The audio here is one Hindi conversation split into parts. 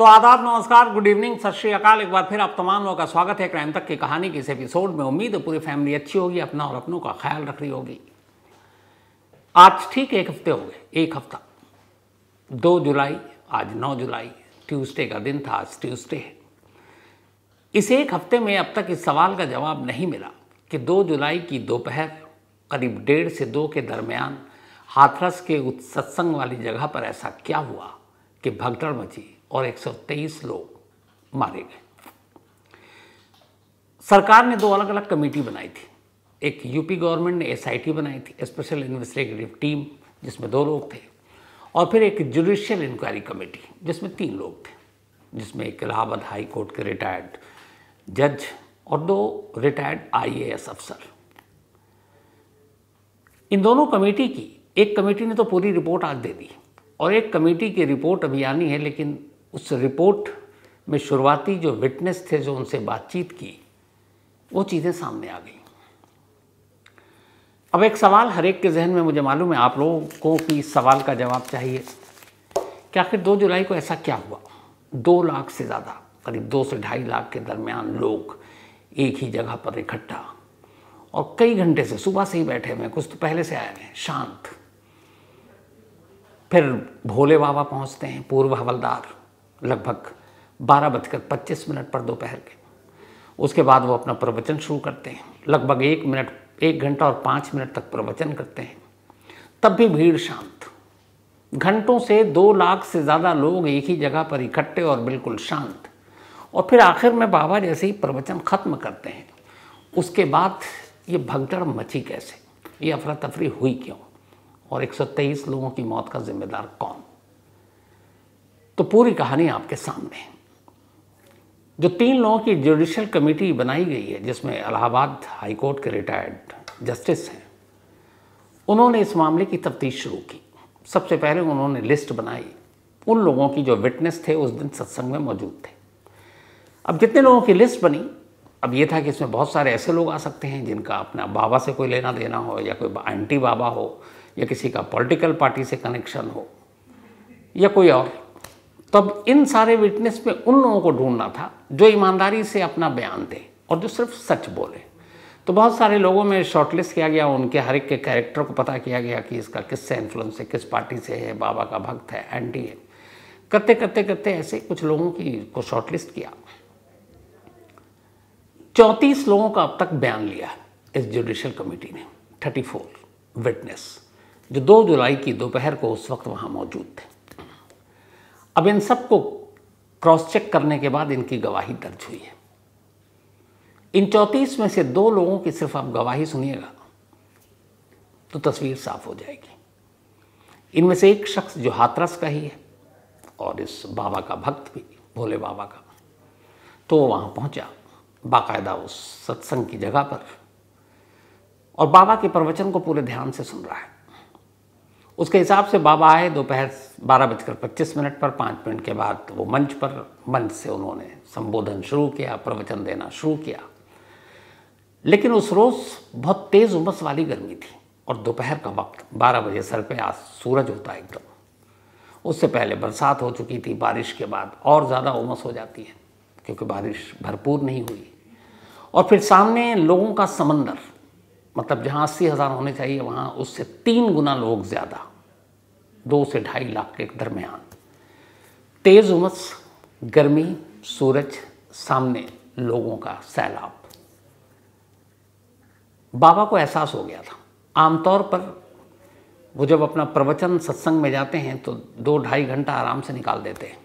तो आदाब, नमस्कार, गुड इवनिंग, सत श्री अकाल। एक बार फिर आप तमाम लोगों का स्वागत है क्राइम तक की कहानी के इस एपिसोड में। उम्मीद है पूरी फैमिली अच्छी होगी, अपना और अपनों का ख्याल रख रही होगी। आज ठीक एक हफ्ते हो गए, एक हफ्ता, 2 जुलाई, आज 9 जुलाई, ट्यूसडे का दिन था, आज ट्यूसडे है। इस एक हफ्ते में अब तक इस सवाल का जवाब नहीं मिला कि 2 जुलाई की दोपहर करीब 1:30 से 2 के दरमियान हाथरस के उस सत्संग वाली जगह पर ऐसा क्या हुआ कि भगदड़ मची और 123 लोग मारे गए। सरकार ने 2 अलग अलग कमेटी बनाई थी। एक यूपी गवर्नमेंट ने एसआईटी बनाई थी, स्पेशल इन्वेस्टिगेटिव टीम, जिसमें 2 लोग थे, और फिर एक जुडिशियल इंक्वायरी कमेटी जिसमें 3 लोग थे, जिसमें एक इलाहाबाद हाई कोर्ट के रिटायर्ड जज और 2 रिटायर्ड आईएएस अफसर। इन दोनों कमेटी की एक कमेटी ने तो पूरी रिपोर्ट आज दे दी और एक कमेटी की रिपोर्ट अभी आनी है, लेकिन उस रिपोर्ट में शुरुआती जो विटनेस थे, जो उनसे बातचीत की, वो चीज़ें सामने आ गई। अब एक सवाल हर एक के जहन में, मुझे मालूम है आप लोगों को कि इस सवाल का जवाब चाहिए कि आखिर 2 जुलाई को ऐसा क्या हुआ। 2 लाख से ज़्यादा, करीब 2 से 2.5 लाख के दरमियान लोग एक ही जगह पर इकट्ठा और कई घंटे से, सुबह से ही बैठे हुए, कुछ तो पहले से आए हैं, शांत। फिर भोले बाबा पहुंचते हैं, पूर्व हवलदार, लगभग 12:25 पर दोपहर के। उसके बाद वो अपना प्रवचन शुरू करते हैं, लगभग 1 घंटा और 5 मिनट तक प्रवचन करते हैं। तब भी भीड़ शांत। घंटों से 2 लाख से ज़्यादा लोग एक ही जगह पर इकट्ठे और बिल्कुल शांत। और फिर आखिर में बाबा जैसे ही प्रवचन खत्म करते हैं, उसके बाद ये भगदड़ मची कैसे, ये अफरा तफरी हुई क्यों, और 123 लोगों की मौत का जिम्मेदार कौन। तो पूरी कहानी आपके सामने है। जो 3 लोगों की जुडिशियल कमेटी बनाई गई है, जिसमें इलाहाबाद हाई कोर्ट के रिटायर्ड जस्टिस हैं, उन्होंने इस मामले की तफ्तीश शुरू की। सबसे पहले उन्होंने लिस्ट बनाई उन लोगों की जो विटनेस थे, उस दिन सत्संग में मौजूद थे। अब जितने लोगों की लिस्ट बनी, अब ये था कि इसमें बहुत सारे ऐसे लोग आ सकते हैं जिनका अपना बाबा से कोई लेना देना हो, या कोई एंटी बाबा हो, या किसी का पॉलिटिकल पार्टी से कनेक्शन हो, या कोई और। तब इन सारे विटनेस में उन लोगों को ढूंढना था जो ईमानदारी से अपना बयान दें और जो सिर्फ सच बोले। तो बहुत सारे लोगों में शॉर्टलिस्ट किया गया, उनके हर एक के कैरेक्टर को पता किया गया कि इसका किससे इन्फ्लुएंस है, किस पार्टी से है, बाबा का भक्त है, एंटी है। करते करते करते ऐसे कुछ लोगों को शॉर्टलिस्ट किया। 34 लोगों का अब तक बयान लिया इस जुडिशियल कमेटी ने, 34 विटनेस, जो 2 जुलाई की दोपहर को उस वक्त वहाँ मौजूद थे। अब इन सब को क्रॉस चेक करने के बाद इनकी गवाही दर्ज हुई है। इन 34 में से 2 लोगों की सिर्फ आप गवाही सुनिएगा तो तस्वीर साफ हो जाएगी। इनमें से एक शख्स जो हाथरस का ही है और इस बाबा का भक्त भी, भोले बाबा का, तो वो वहाँ पहुँचा बाकायदा उस सत्संग की जगह पर, और बाबा के प्रवचन को पूरे ध्यान से सुन रहा है। उसके हिसाब से बाबा आए दोपहर 12:25 पर। 5 मिनट के बाद वो मंच से उन्होंने संबोधन शुरू किया, प्रवचन देना शुरू किया। लेकिन उस रोज़ बहुत तेज़ उमस वाली गर्मी थी और दोपहर का वक्त, 12 बजे सर पे आज सूरज होता है एकदम। उससे पहले बरसात हो चुकी थी, बारिश के बाद और ज़्यादा उमस हो जाती है क्योंकि बारिश भरपूर नहीं हुई। और फिर सामने लोगों का समंदर, मतलब जहाँ 80,000 होने चाहिए वहाँ उससे 3 गुना लोग ज़्यादा, 2 से 2.5 लाख के दरमियान। तेज़ उमस, गर्मी, सूरज, सामने लोगों का सैलाब। बाबा को एहसास हो गया था। आमतौर पर वो जब अपना प्रवचन सत्संग में जाते हैं तो 2-2.5 घंटा आराम से निकाल देते हैं,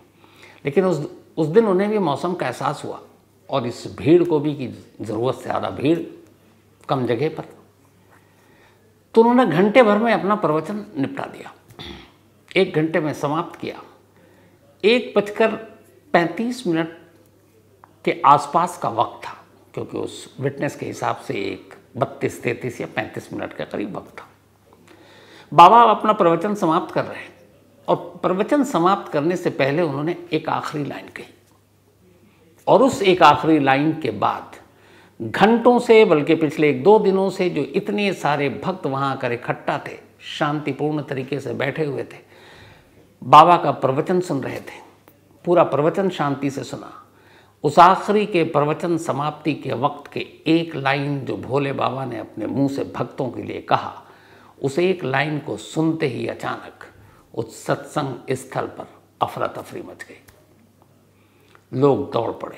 लेकिन उस दिन उन्हें भी मौसम का एहसास हुआ और इस भीड़ को भी कि ज़रूरत से ज़्यादा भीड़ कम जगह पर। तो उन्होंने घंटे भर में अपना प्रवचन निपटा दिया, 1 घंटे में समाप्त किया। 1:35 के आसपास का वक्त था, क्योंकि उस विटनेस के हिसाब से 32-33 या 35 मिनट के करीब वक्त था। बाबा अपना प्रवचन समाप्त कर रहे हैं और प्रवचन समाप्त करने से पहले उन्होंने एक आखिरी लाइन कही, और उस एक आखिरी लाइन के बाद घंटों से, बल्कि पिछले 1-2 दिनों से जो इतने सारे भक्त वहाँ आकर इकट्ठा थे, शांतिपूर्ण तरीके से बैठे हुए थे, बाबा का प्रवचन सुन रहे थे, पूरा प्रवचन शांति से सुना। उस आखिरी के प्रवचन समाप्ति के वक्त के एक लाइन जो भोले बाबा ने अपने मुंह से भक्तों के लिए कहा, उस एक लाइन को सुनते ही अचानक उस सत्संग स्थल पर अफरा तफरी मच गई। लोग दौड़ पड़े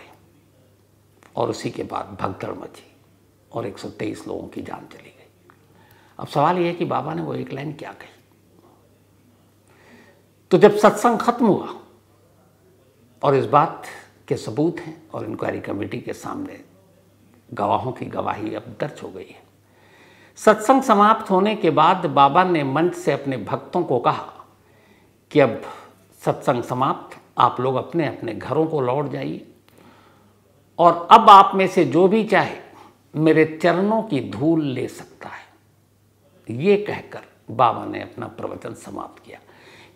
और उसी के बाद भगदड़ मची और 123 लोगों की जान चली गई। अब सवाल यह है कि बाबा ने वो एक लाइन क्या कही? तो जब सत्संग खत्म हुआ और इस बात के सबूत हैं और इंक्वायरी कमेटी के सामने गवाहों की गवाही अब दर्ज हो गई है। सत्संग समाप्त होने के बाद बाबा ने मंच से अपने भक्तों को कहा कि अब सत्संग समाप्त, आप लोग अपने अपने घरों को लौट जाइए और अब आप में से जो भी चाहे मेरे चरणों की धूल ले सकता है। ये कहकर बाबा ने अपना प्रवचन समाप्त किया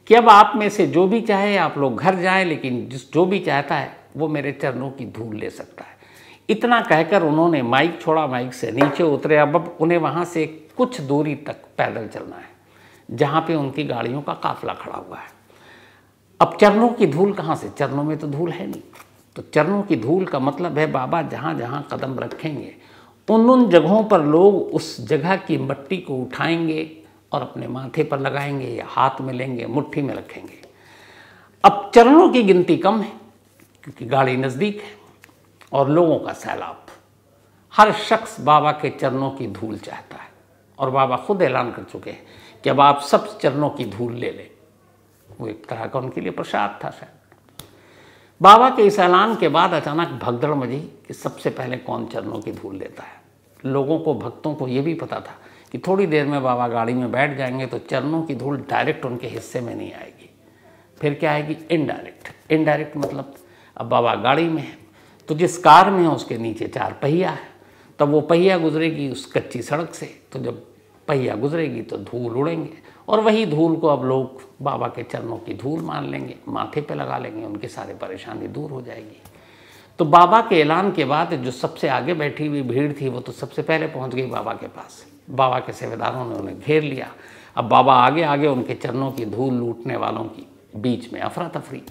कि अब आप में से जो भी चाहे आप लोग घर जाएं, लेकिन जो भी चाहता है वो मेरे चरणों की धूल ले सकता है। इतना कहकर उन्होंने माइक छोड़ा, माइक से नीचे उतरे। अब उन्हें वहाँ से कुछ दूरी तक पैदल चलना है जहाँ पे उनकी गाड़ियों का काफिला खड़ा हुआ है। अब चरणों की धूल कहाँ से? चरणों में तो धूल है नहीं। तो चरणों की धूल का मतलब है बाबा जहाँ जहाँ कदम रखेंगे उन जगहों पर लोग उस जगह की मिट्टी को उठाएंगे और अपने माथे पर लगाएंगे या हाथ में लेंगे, मुट्ठी में रखेंगे। अब चरणों की गिनती कम है क्योंकि गाड़ी नज़दीक है और लोगों का सैलाब। हर शख्स बाबा के चरणों की धूल चाहता है और बाबा खुद ऐलान कर चुके हैं कि अब आप सब चरणों की धूल ले लें। वो एक तरह का उनके लिए प्रसाद था शायद। बाबा के इस ऐलान के बाद अचानक भगदड़ मची कि सबसे पहले कौन चरणों की धूल लेता है। लोगों को, भक्तों को ये भी पता था कि थोड़ी देर में बाबा गाड़ी में बैठ जाएंगे तो चरणों की धूल डायरेक्ट उनके हिस्से में नहीं आएगी, फिर क्या आएगी? इनडायरेक्ट। इनडायरेक्ट मतलब अब बाबा गाड़ी में है तो जिस कार में है उसके नीचे 4 पहिया है, तब वो पहिया गुजरेगी उस कच्ची सड़क से, तो जब पहिया गुजरेगी तो धूल उड़ेंगे और वही धूल को अब लोग बाबा के चरणों की धूल मान लेंगे, माथे पे लगा लेंगे, उनकी सारी परेशानी दूर हो जाएगी। तो बाबा के ऐलान के बाद जो सबसे आगे बैठी हुई भीड़ थी वो तो सबसे पहले पहुंच गई बाबा के पास। बाबा के सेवादारों ने उन्हें घेर लिया। अब बाबा आगे आगे उनके चरणों की धूल लूटने वालों की बीच में अफरा तफरी।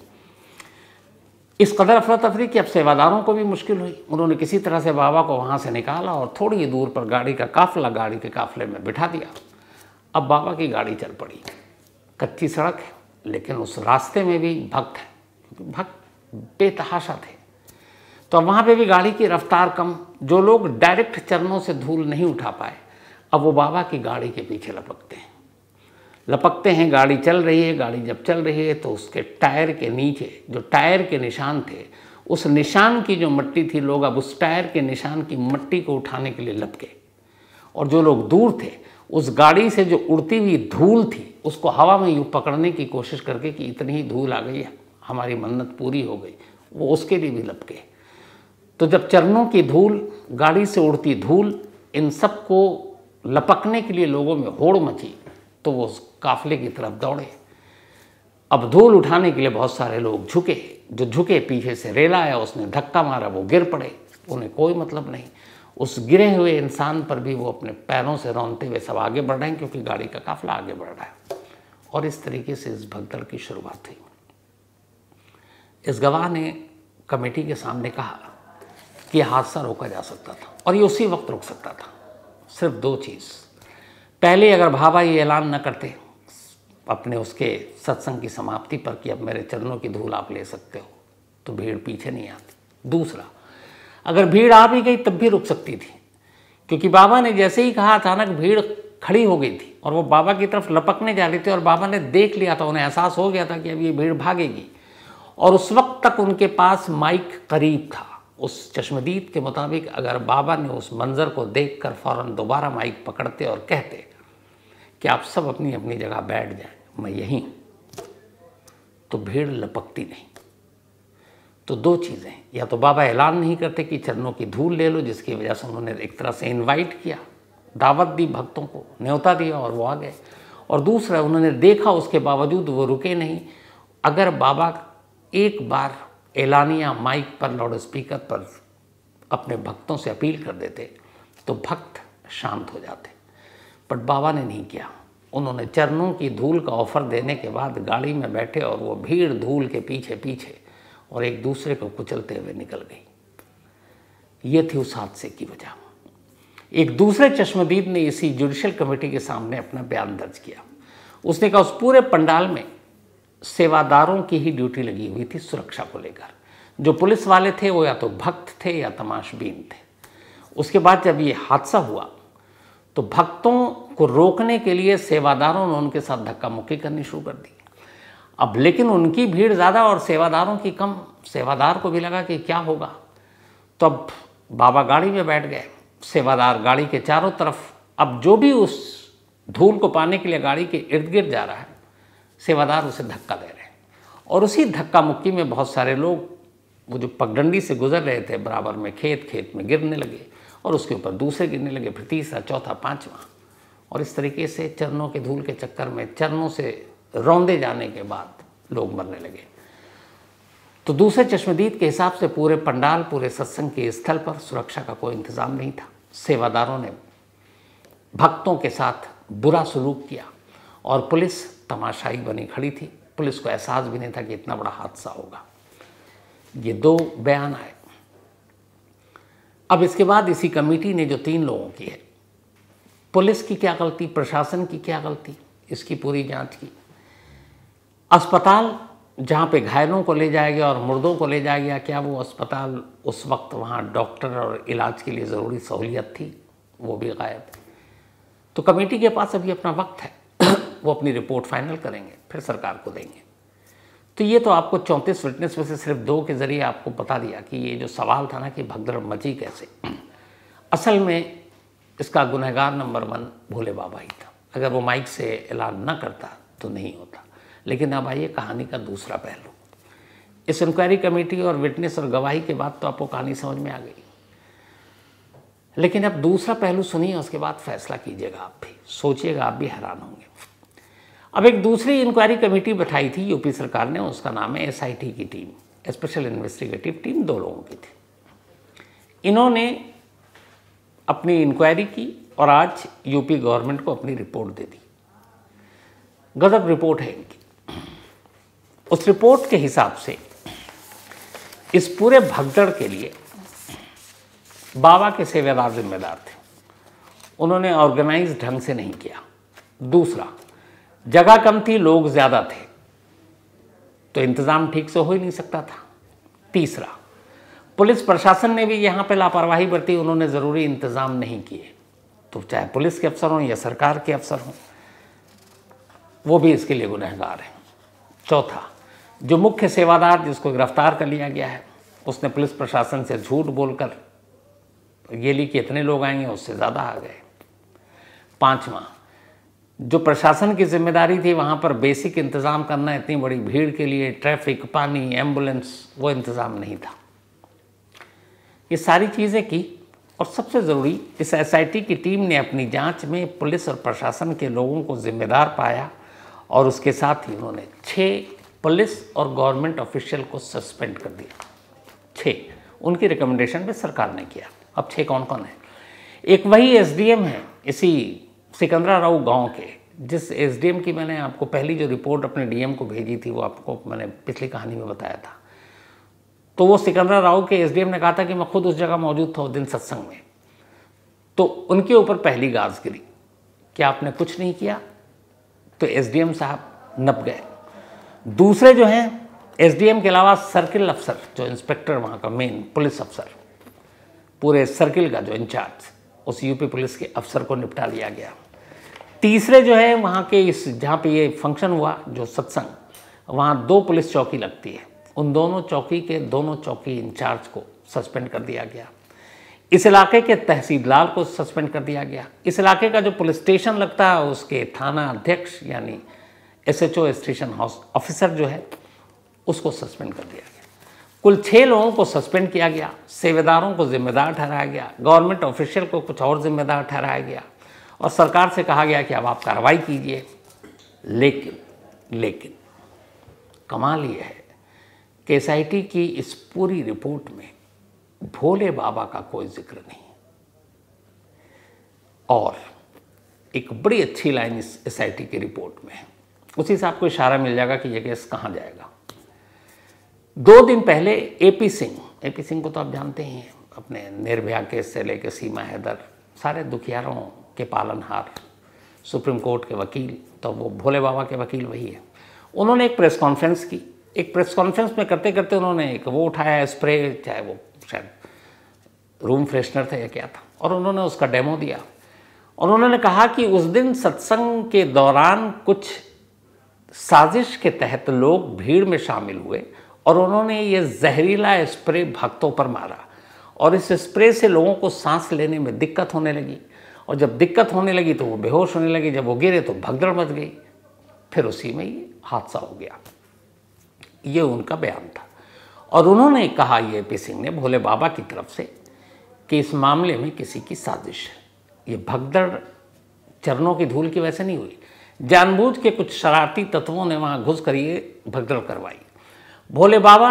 इस कदर अफरा तफरी कि अब सेवादारों को भी मुश्किल हुई। उन्होंने किसी तरह से बाबा को वहाँ से निकाला और थोड़ी ही दूर पर गाड़ी का काफिला गाड़ी के काफिले में बिठा दिया। अब बाबा की गाड़ी चल पड़ी। कच्ची सड़क है लेकिन उस रास्ते में भी भक्त हैं, भक्त बेतहाशा थे। तो अब वहाँ पे भी गाड़ी की रफ्तार कम। जो लोग डायरेक्ट चरणों से धूल नहीं उठा पाए अब वो बाबा की गाड़ी के पीछे लपकते हैं। गाड़ी चल रही है। गाड़ी जब चल रही है तो उसके टायर के नीचे जो टायर के निशान थे, उस निशान की जो मिट्टी थी, लोग अब उस टायर के निशान की मिट्टी को उठाने के लिए लपके। और जो लोग दूर थे उस गाड़ी से जो उड़ती हुई धूल थी उसको हवा में यूँ पकड़ने की कोशिश करके कि इतनी ही धूल आ गई है, हमारी मन्नत पूरी हो गई, वो उसके लिए भी लपके। तो जब चरणों की धूल, गाड़ी से उड़ती धूल, इन सब को लपकने के लिए लोगों में होड़ मची तो वो उस काफिले की तरफ दौड़े। अब धूल उठाने के लिए बहुत सारे लोग झुके। जो झुके पीछे से रेला आया, उसने धक्का मारा, वो गिर पड़े। उन्हें कोई मतलब नहीं। उस गिरे हुए इंसान पर भी वो अपने पैरों से रौंदते हुए सब आगे बढ़ रहे हैं क्योंकि गाड़ी का काफिला आगे बढ़ रहा है। और इस तरीके से इस भगदड़ की शुरुआत हुई। इस गवाह ने कमेटी के सामने कहा कि यह हादसा रोका जा सकता था और ये उसी वक्त रुक सकता था। सिर्फ 2 चीज़। पहले अगर बाबा ये ऐलान न करते अपने उसके सत्संग की समाप्ति पर कि अब मेरे चरणों की धूल आप ले सकते हो, तो भीड़ पीछे नहीं आती। दूसरा, अगर भीड़ आ भी गई तब भी रुक सकती थी क्योंकि बाबा ने जैसे ही कहा अचानक भीड़ खड़ी हो गई थी और वो बाबा की तरफ लपकने जा रही थी और बाबा ने देख लिया था, उन्हें एहसास हो गया था कि अब ये भीड़ भागेगी। और उस वक्त तक उनके पास माइक करीब था। उस चश्मदीद के मुताबिक अगर बाबा ने उस मंज़र को देखकर फ़ौरन दोबारा माइक पकड़ते और कहते कि आप सब अपनी अपनी जगह बैठ जाएं, मैं यहीं, तो भीड़ लपकती नहीं। तो 2 चीज़ें, या तो बाबा ऐलान नहीं करते कि चरणों की धूल ले लो, जिसकी वजह से उन्होंने एक तरह से इनवाइट किया, दावत दी, भक्तों को न्योता दिया और वो आ गए। और दूसरा, उन्होंने देखा उसके बावजूद वो रुके नहीं। अगर बाबा एक बार एलानिया माइक पर, लाउड स्पीकर पर अपने भक्तों से अपील कर देते तो भक्त शांत हो जाते, बट बाबा ने नहीं किया। उन्होंने चरणों की धूल का ऑफर देने के बाद गाड़ी में बैठे और वो भीड़ धूल के पीछे पीछे और एक दूसरे को कुचलते हुए निकल गई। ये थी उस हादसे की वजह। एक दूसरे चश्मदीद ने इसी जुडिशियल कमेटी के सामने अपना बयान दर्ज किया। उसने कहा उस पूरे पंडाल में सेवादारों की ही ड्यूटी लगी हुई थी सुरक्षा को लेकर। जो पुलिस वाले थे वो या तो भक्त थे या तमाशबीन थे। उसके बाद जब ये हादसा हुआ तो भक्तों को रोकने के लिए सेवादारों ने उनके साथ धक्का मुक्की करनी शुरू कर दी। अब लेकिन उनकी भीड़ ज़्यादा और सेवादारों की कम। सेवादार को भी लगा कि क्या होगा, तो अब बाबा गाड़ी में बैठ गए। सेवादार गाड़ी के चारों तरफ, अब जो भी उस धूल को पाने के लिए गाड़ी के इर्द गिर्द जा रहा है, सेवादार उसे धक्का दे रहे हैं। और उसी धक्का मुक्की में बहुत सारे लोग वो जो पगडंडी से गुजर रहे थे बराबर में खेत में गिरने लगे, और उसके ऊपर दूसरे गिरने लगे, फिर तीसरा, चौथा, पांचवा। और इस तरीके से चरणों के धूल के चक्कर में, चरणों से रौंदे जाने के बाद लोग मरने लगे। तो दूसरे चश्मदीद के हिसाब से पूरे पंडाल, पूरे सत्संग के स्थल पर सुरक्षा का कोई इंतज़ाम नहीं था। सेवादारों ने भक्तों के साथ बुरा सलूक किया और पुलिस तमाशाई बनी खड़ी थी। पुलिस को एहसास भी नहीं था कि इतना बड़ा हादसा होगा। ये 2 बयान आए। अब इसके बाद इसी कमेटी ने जो 3 लोगों की है, पुलिस की क्या गलती, प्रशासन की क्या गलती, इसकी पूरी जांच की। अस्पताल जहाँ पे घायलों को ले जाया गया और मुर्दों को ले जाया गया, क्या वो अस्पताल उस वक्त वहाँ डॉक्टर और इलाज के लिए ज़रूरी सहूलियत थी, वो भी गायब। तो कमेटी के पास अभी अपना वक्त है, वो अपनी रिपोर्ट फाइनल करेंगे, फिर सरकार को देंगे। तो ये तो आपको 34 विटनेस में से सिर्फ 2 के ज़रिए आपको बता दिया कि ये जो सवाल था ना कि भगदड़ मची कैसे, असल में इसका गुनहगार नंबर 1 भोले बाबा ही था। अगर वो माइक से ऐलान न करता तो नहीं होता। लेकिन अब आइए कहानी का दूसरा पहलू। इस इंक्वायरी कमेटी और विटनेस और गवाही के बाद तो आपको कहानी समझ में आ गई, लेकिन अब दूसरा पहलू सुनिए, उसके बाद फैसला कीजिएगा। आप भी सोचिएगा, आप भी हैरान होंगे। अब एक दूसरी इंक्वायरी कमेटी बैठाई थी यूपी सरकार ने, उसका नाम है SIT की टीम, स्पेशल इन्वेस्टिगेटिव टीम। 2 लोगों की थी। इन्होंने अपनी इंक्वायरी की और आज यूपी गवर्नमेंट को अपनी रिपोर्ट दे दी। गजब रिपोर्ट है इनकी। उस रिपोर्ट के हिसाब से इस पूरे भगदड़ के लिए बाबा के सेवादार जिम्मेदार थे। उन्होंने ऑर्गेनाइज ढंग से नहीं किया। दूसरा, जगह कम थी, लोग ज़्यादा थे, तो इंतज़ाम ठीक से हो ही नहीं सकता था। तीसरा, पुलिस प्रशासन ने भी यहाँ पे लापरवाही बरती, उन्होंने ज़रूरी इंतज़ाम नहीं किए। तो चाहे पुलिस के अफसर हों या सरकार के अफसर हों, वो भी इसके लिए गुनहगार हैं। चौथा, जो मुख्य सेवादार जिसको गिरफ्तार कर लिया गया है, उसने पुलिस प्रशासन से झूठ बोलकर ये ली कि इतने लोग आएंगे, उससे ज़्यादा आ गए। पाँचवा, जो प्रशासन की जिम्मेदारी थी वहाँ पर बेसिक इंतज़ाम करना, इतनी बड़ी भीड़ के लिए ट्रैफिक, पानी, एम्बुलेंस, वो इंतज़ाम नहीं था। ये सारी चीज़ें की और सबसे ज़रूरी, इस SIT की टीम ने अपनी जांच में पुलिस और प्रशासन के लोगों को जिम्मेदार पाया और उसके साथ ही उन्होंने 6 पुलिस और गवर्नमेंट ऑफिशियल को सस्पेंड कर दिया। 6 उनकी रिकमेंडेशन पे सरकार ने किया। अब 6 कौन कौन है? एक वही SDM है इसी सिकंदरा राव गांव के, जिस SDM की मैंने आपको पहली जो रिपोर्ट अपने DM को भेजी थी, वो आपको मैंने पिछली कहानी में बताया था। तो वो सिकंदरा राव के SDM ने कहा था कि मैं खुद उस जगह मौजूद था उस दिन सत्संग में। तो उनके ऊपर पहली गाज गिरी कि आपने कुछ नहीं किया, तो SDM साहब नप गए। दूसरे जो हैं SDM के अलावा सर्किल अफसर, जो इंस्पेक्टर वहाँ का मेन पुलिस अफसर, पूरे सर्किल का जो इंचार्ज, उस यूपी पुलिस के अफसर को निपटा लिया गया। तीसरे जो है वहाँ के, इस जहाँ पे ये फंक्शन हुआ जो सत्संग, वहाँ 2 पुलिस चौकी लगती है, उन दोनों चौकी के दोनों चौकी इंचार्ज को सस्पेंड कर दिया गया। इस इलाके के तहसीलदार को सस्पेंड कर दिया गया। इस इलाके का जो पुलिस स्टेशन लगता है उसके थाना अध्यक्ष यानी SHO स्टेशन हाउस ऑफिसर जो है, उसको सस्पेंड कर दिया गया। कुल 6 लोगों को सस्पेंड किया गया। सेवादारों को जिम्मेदार ठहराया गया, गवर्नमेंट ऑफिशियल को कुछ और जिम्मेदार ठहराया गया और सरकार से कहा गया कि अब आप कार्रवाई कीजिए। लेकिन कमाल ये है कि SIT की इस पूरी रिपोर्ट में भोले बाबा का कोई जिक्र नहीं। और एक बड़ी अच्छी लाइन इस SIT की रिपोर्ट में है, उसी से आपको इशारा मिल जाएगा कि यह केस कहाँ जाएगा। 2 दिन पहले एपी सिंह को तो आप जानते ही हैं, अपने निर्भया केस से लेकर सीमा हैदर, सारे दुखियारों के पालनहार, सुप्रीम कोर्ट के वकील, तो वो भोले बाबा के वकील वही है। उन्होंने एक प्रेस कॉन्फ्रेंस की। एक प्रेस कॉन्फ्रेंस में करते करते उन्होंने एक वो उठाया स्प्रे, चाहे वो शायद रूम फ्रेशनर था या क्या था, और उन्होंने उसका डेमो दिया। और उन्होंने कहा कि उस दिन सत्संग के दौरान कुछ साजिश के तहत लोग भीड़ में शामिल हुए और उन्होंने ये जहरीला स्प्रे भक्तों पर मारा, और इस स्प्रे से लोगों को सांस लेने में दिक्कत होने लगी, और जब दिक्कत होने लगी तो वो बेहोश होने लगे, जब वो गिरे तो भगदड़ मच गई, फिर उसी में ये हादसा हो गया। ये उनका बयान था। और उन्होंने कहा, ये एपी सिंह ने, भोले बाबा की तरफ से, कि इस मामले में किसी की साजिश है। ये भगदड़ चरणों की धूल की वजह से नहीं हुई, जानबूझ के कुछ शरारती तत्वों ने वहाँ घुस कर ये भगदड़ करवाई। भोले बाबा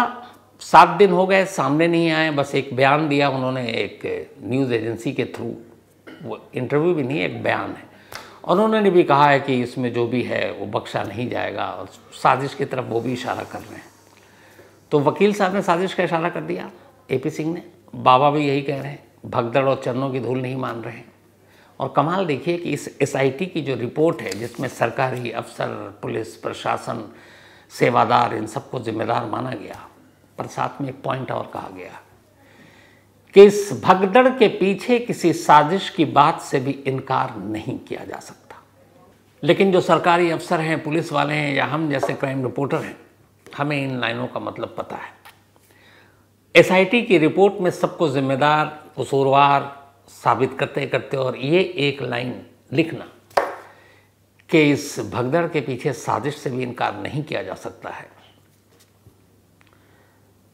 7 दिन हो गए सामने नहीं आए, बस एक बयान दिया उन्होंने एक न्यूज़ एजेंसी के थ्रू, वो इंटरव्यू भी नहीं, एक बयान है, और उन्होंने भी कहा है कि इसमें जो भी है वो बख्शा नहीं जाएगा, और साजिश की तरफ वो भी इशारा कर रहे हैं। तो वकील साहब ने साजिश का इशारा कर दिया, एपी सिंह ने, बाबा भी यही कह रहे हैं, भगदड़ और चरणों की धूल नहीं मान रहे हैं। और कमाल देखिए कि इस एसआईटी की जो रिपोर्ट है, जिसमें सरकारी अफसर, पुलिस प्रशासन, सेवादार, इन सबको जिम्मेदार माना गया, पर साथ में एक पॉइंट और कहा गया कि इस भगदड़ के पीछे किसी साजिश की बात से भी इनकार नहीं किया जा सकता। लेकिन जो सरकारी अफसर हैं, पुलिस वाले हैं, या हम जैसे क्राइम रिपोर्टर हैं, हमें इन लाइनों का मतलब पता है। एसआईटी की रिपोर्ट में सबको जिम्मेदार, कसूरवार साबित करते करते, और ये एक लाइन लिखना कि इस भगदड़ के पीछे साजिश से भी इनकार नहीं किया जा सकता है।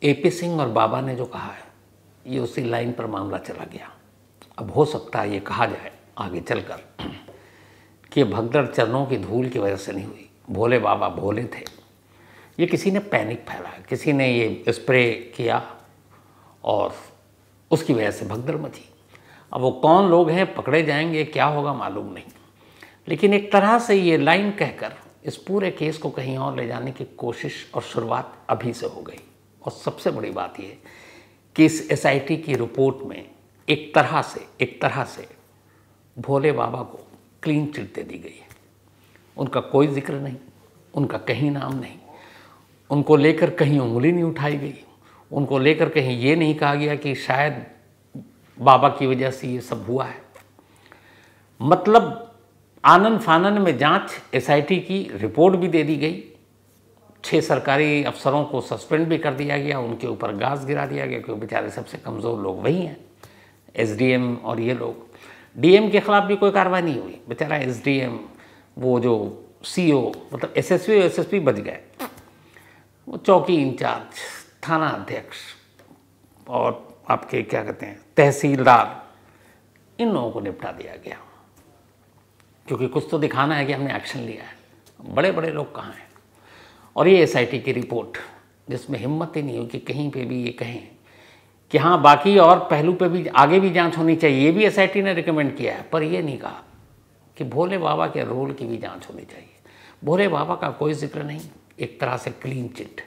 एपी सिंह और बाबा ने जो कहा है, ये उसी लाइन पर मामला चला गया। अब हो सकता है ये कहा जाए आगे चलकर कि भगदड़ चरणों की धूल की वजह से नहीं हुई, भोले बाबा भोले थे, ये किसी ने पैनिक फैलाया, किसी ने ये स्प्रे किया और उसकी वजह से भगदड़ मची। अब वो कौन लोग हैं, पकड़े जाएंगे, क्या होगा मालूम नहीं। लेकिन एक तरह से ये लाइन कहकर इस पूरे केस को कहीं और ले जाने की कोशिश और शुरुआत अभी से हो गई। और सबसे बड़ी बात ये कि इस एसआईटी की रिपोर्ट में एक तरह से भोले बाबा को क्लीन चिट दे दी गई है। उनका कोई जिक्र नहीं, उनका कहीं नाम नहीं, उनको लेकर कहीं उंगली नहीं उठाई गई, उनको लेकर कहीं ये नहीं कहा गया कि शायद बाबा की वजह से ये सब हुआ है। मतलब आनन फानन में जांच एसआईटी की रिपोर्ट भी दे दी गई, 6 सरकारी अफसरों को सस्पेंड भी कर दिया गया, उनके ऊपर गाज गिरा दिया गया, क्योंकि बेचारे सबसे कमज़ोर लोग वही हैं, एसडीएम और ये लोग। डीएम के खिलाफ भी कोई कार्रवाई नहीं हुई, बेचारा एसडीएम, वो जो सीओ, मतलब एसएसपी बच गए, वो चौकी इंचार्ज, थाना अध्यक्ष और आपके क्या कहते हैं तहसीलदार, इन लोगों को निपटा दिया गया, क्योंकि कुछ तो दिखाना है कि हमने एक्शन लिया है। बड़े बड़े लोग कहाँ हैं? और ये एसआईटी की रिपोर्ट, जिसमें हिम्मत ही नहीं हुई कि कहीं पे भी ये कहें कि हाँ बाकी और पहलू पे भी आगे भी जांच होनी चाहिए, ये भी एसआईटी ने रिकमेंड किया है, पर ये नहीं कहा कि भोले बाबा के रोल की भी जांच होनी चाहिए। भोले बाबा का कोई जिक्र नहीं, एक तरह से क्लीन चिट।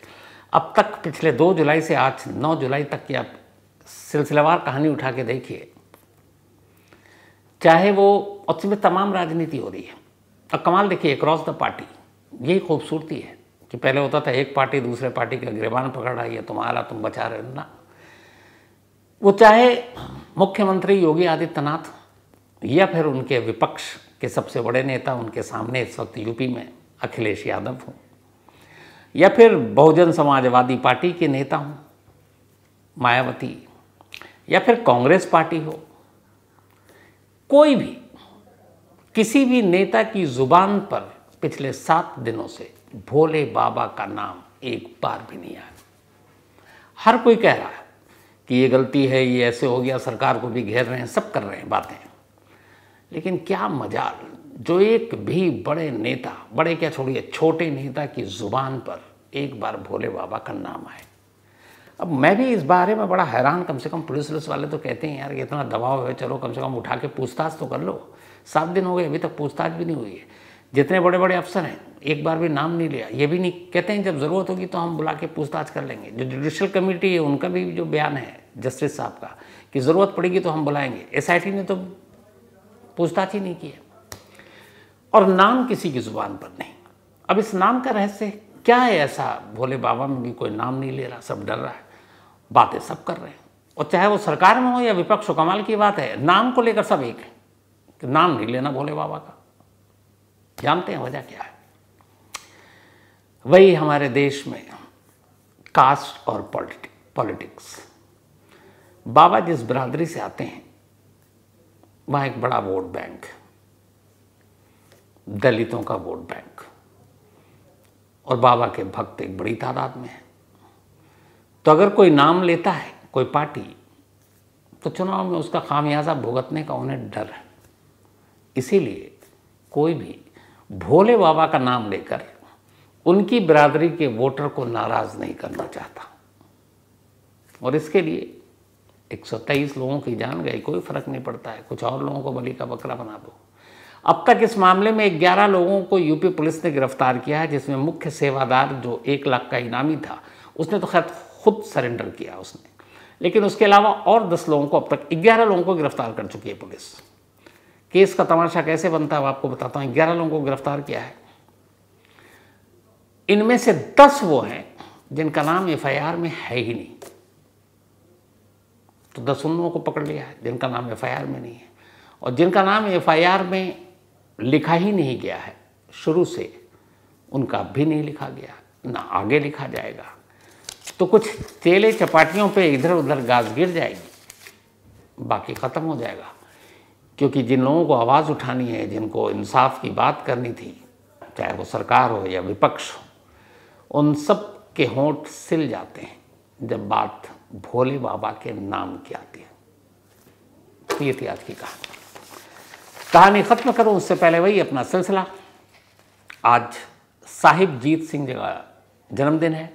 अब तक पिछले 2 जुलाई से आज 9 जुलाई तक की आप सिलसिलेवार कहानी उठा के देखिए, चाहे वो उसमें तमाम राजनीति हो रही है। अब कमाल देखिए, अक्रॉस द पार्टी, यही खूबसूरती है कि पहले होता था एक पार्टी दूसरे पार्टी का गिरबान पकड़ रही है, तुम्हारा तुम बचा रहे हो ना। वो चाहे मुख्यमंत्री योगी आदित्यनाथ या फिर उनके विपक्ष के सबसे बड़े नेता, उनके सामने इस वक्त यूपी में अखिलेश यादव हों, या फिर बहुजन समाजवादी पार्टी के नेता हों मायावती, या फिर कांग्रेस पार्टी हो, कोई भी किसी भी नेता की जुबान पर पिछले 7 दिनों से भोले बाबा का नाम एक बार भी नहीं आया। हर कोई कह रहा है कि ये गलती है, ये ऐसे हो गया, सरकार को भी घेर रहे हैं, सब कर रहे हैं बातें, लेकिन क्या मजाल जो एक भी बड़े नेता, बड़े क्या छोड़िए छोटे नेता की जुबान पर एक बार भोले बाबा का नाम आए। अब मैं भी इस बारे में बड़ा हैरान, कम से कम पुलिस वाले तो कहते हैं यार इतना दबाव है, चलो कम से कम उठा के पूछताछ तो कर लो। 7 दिन हो गए, अभी तक पूछताछ भी नहीं हुई है। जितने बड़े बड़े अफसर हैं एक बार भी नाम नहीं लिया। ये भी नहीं कहते हैं जब ज़रूरत होगी तो हम बुला के पूछताछ कर लेंगे। जो जुडिशल कमेटी है उनका भी जो बयान है जस्टिस साहब का कि ज़रूरत पड़ेगी तो हम बुलाएंगे, एसआईटी ने तो पूछताछ ही नहीं किया। और नाम किसी की ज़ुबान पर नहीं। अब इस नाम का रहस्य क्या है ऐसा? भोले बाबा में भी कोई नाम नहीं ले रहा, सब डर रहा है, बातें सब कर रहे हैं। और चाहे वो सरकार में हो या विपक्ष हो, कमाल की बात है नाम को लेकर सब एक है कि नाम नहीं लेना भोले बाबा का। जानते हैं वजह क्या है? वही हमारे देश में कास्ट और पॉलिटिक्स। बाबा जिस बिरादरी से आते हैं वहाँ एक बड़ा वोट बैंक, दलितों का वोट बैंक, और बाबा के भक्त एक बड़ी तादाद में हैं। तो अगर कोई नाम लेता है कोई पार्टी, तो चुनाव में उसका खामियाजा भुगतने का उन्हें डर है। इसीलिए कोई भी भोले बाबा का नाम लेकर उनकी बिरादरी के वोटर को नाराज नहीं करना चाहता। और इसके लिए 123 लोगों की जान गई, कोई फर्क नहीं पड़ता है, कुछ और लोगों को बलि का बकरा बना दो। अब तक इस मामले में 11 लोगों को यूपी पुलिस ने गिरफ्तार किया है, जिसमें मुख्य सेवादार जो 1 लाख का इनामी था उसने तो खैर खुद सरेंडर किया उसने, लेकिन उसके अलावा और 10 लोगों को, अब तक 11 लोगों को गिरफ्तार कर चुकी है पुलिस। केस का तमाशा कैसे बनता है वो आपको बताता हूँ। 11 लोगों को गिरफ्तार किया है, इनमें से 10 वो हैं जिनका नाम एफआईआर में है ही नहीं। तो 10 उन लोगों को पकड़ लिया है जिनका नाम एफआईआर में नहीं है, और जिनका नाम एफआईआर में लिखा ही नहीं गया है शुरू से, उनका भी नहीं लिखा गया, ना आगे लिखा जाएगा। तो कुछ चेले चपाटियों पे इधर उधर गाज गिर जाएगी, बाकी ख़त्म हो जाएगा। क्योंकि जिन लोगों को आवाज़ उठानी है, जिनको इंसाफ की बात करनी थी, चाहे वो सरकार हो या विपक्ष हो, उन सब के होंठ सिल जाते हैं जब बात भोले बाबा के नाम की आती है। तो ये थी आज की कहानी ख़त्म करूँ उससे पहले वही अपना सिलसिला। आज साहिब जीत सिंह जी का जन्मदिन है,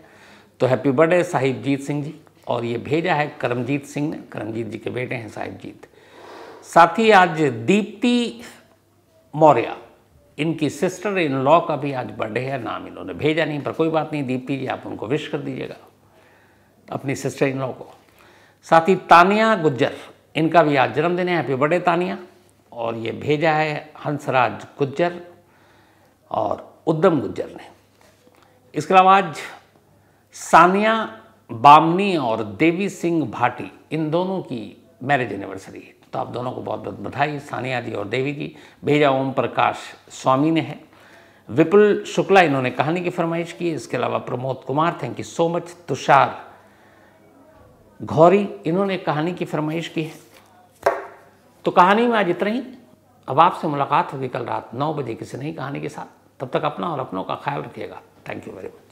तो हैप्पी बर्थडे साहिब जीत सिंह जी। और ये भेजा है करमजीत सिंह ने, करमजीत जी के बेटे हैं साहिब जीत। साथ ही आज दीप्ति मौर्य, इनकी सिस्टर इन लॉ का भी आज बर्थडे है। नाम इन्होंने भेजा नहीं, पर कोई बात नहीं, दीप्ति जी आप उनको विश कर दीजिएगा, अपनी सिस्टर इन लॉ को। साथ ही तानिया गुज्जर, इनका भी आज जन्मदिन है, हैप्पी बर्थडे तानिया। और ये भेजा है हंसराज गुज्जर और उद्दम गुज्जर ने। इसके अलावा आज सानिया बामनी और देवी सिंह भाटी, इन दोनों की मैरिज एनिवर्सरी है, तो आप दोनों को बहुत बहुत बधाई, सानिया जी और देवी जी। भेजा ओम प्रकाश स्वामी ने है। विपुल शुक्ला, इन्होंने कहानी की फरमाइश की। इसके अलावा Pramod Kumar, thank you so much. Tushar Ghauri, इन्होंने कहानी की फरमाइश की है। तो कहानी में आज इतना ही। अब आपसे मुलाकात होगी कल रात 9 बजे किसी नई कहानी के साथ। तब तक अपना और अपनों का ख्याल रखिएगा। Thank you very much.